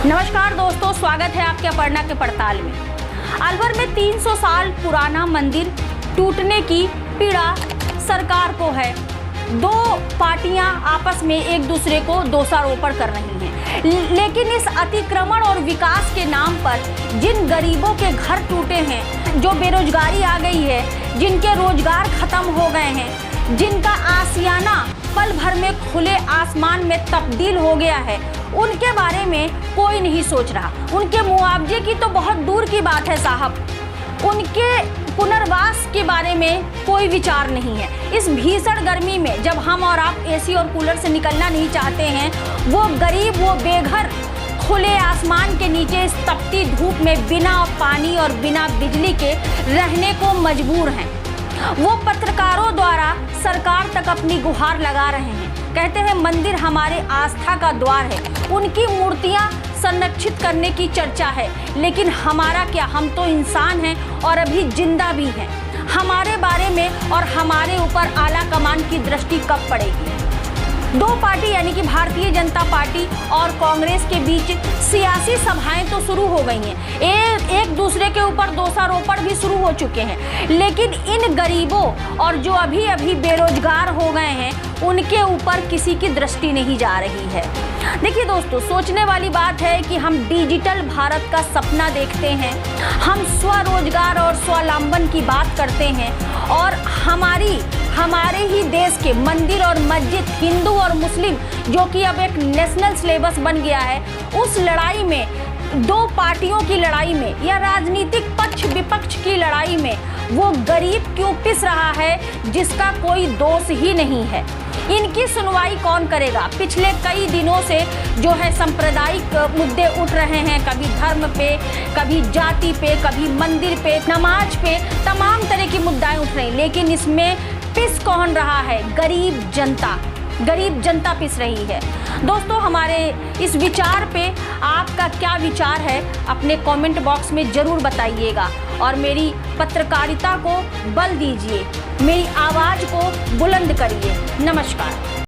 नमस्कार दोस्तों, स्वागत है आपके अपर्णा के पड़ताल में। अलवर में 300 साल पुराना मंदिर टूटने की पीड़ा सरकार को है। दो पार्टियां आपस में एक दूसरे को दोषारोपण कर रही हैं, लेकिन इस अतिक्रमण और विकास के नाम पर जिन गरीबों के घर टूटे हैं, जो बेरोजगारी आ गई है, जिनके रोजगार खत्म हो गए हैं, जिनका आशियाना पल भर में खुले आसमान में तब्दील हो गया है, उनके बारे में कोई नहीं सोच रहा। उनके मुआवजे की तो बहुत दूर की बात है साहब, उनके पुनर्वास के बारे में कोई विचार नहीं है। इस भीषण गर्मी में जब हम और आप एसी और कूलर से निकलना नहीं चाहते हैं, वो गरीब, वो बेघर खुले आसमान के नीचे इस तपती धूप में बिना पानी और बिना बिजली के रहने को मजबूर हैं। वो पत्रकारों द्वारा सरकार तक अपनी गुहार लगा रहे हैं। कहते हैं मंदिर हमारे आस्था का द्वार है, उनकी मूर्तियां संरक्षित करने की चर्चा है, लेकिन हमारा क्या, हम तो इंसान हैं और अभी जिंदा भी हैं। हमारे बारे में और हमारे ऊपर आला कमान की दृष्टि कब पड़ेगी? दो पार्टी यानी कि भारतीय जनता पार्टी और कांग्रेस के बीच सियासी सभाएं तो शुरू हो गई हैं, एक दूसरे के ऊपर दोषारोपण भी शुरू हो चुके हैं, लेकिन इन गरीबों और जो अभी अभी बेरोजगार हो गए हैं, उनके ऊपर किसी की दृष्टि नहीं जा रही है। देखिए दोस्तों, सोचने वाली बात है कि हम डिजिटल भारत का सपना देखते हैं, हम स्वरोजगार और स्वावलंबन की बात करते हैं, और हमारे ही देश के मंदिर और मस्जिद, हिंदू और मुस्लिम, जो कि अब एक नेशनल सिलेबस बन गया है, उस लड़ाई में, दो पार्टियों की लड़ाई में या राजनीतिक पक्ष विपक्ष की लड़ाई में वो गरीब क्यों पिस रहा है जिसका कोई दोष ही नहीं है। इनकी सुनवाई कौन करेगा? पिछले कई दिनों से जो है सांप्रदायिक मुद्दे उठ रहे हैं, कभी धर्म पे, कभी जाति पे, कभी मंदिर पे, नमाज पे, तमाम तरह की मुद्दाएं उठ रही, लेकिन इसमें पिस कौन रहा है? गरीब जनता पिस रही है। दोस्तों, हमारे इस विचार पे आपका क्या विचार है, अपने कमेंट बॉक्स में ज़रूर बताइएगा, और मेरी पत्रकारिता को बल दीजिए, मेरी आवाज़ को बुलंद करिए। नमस्कार।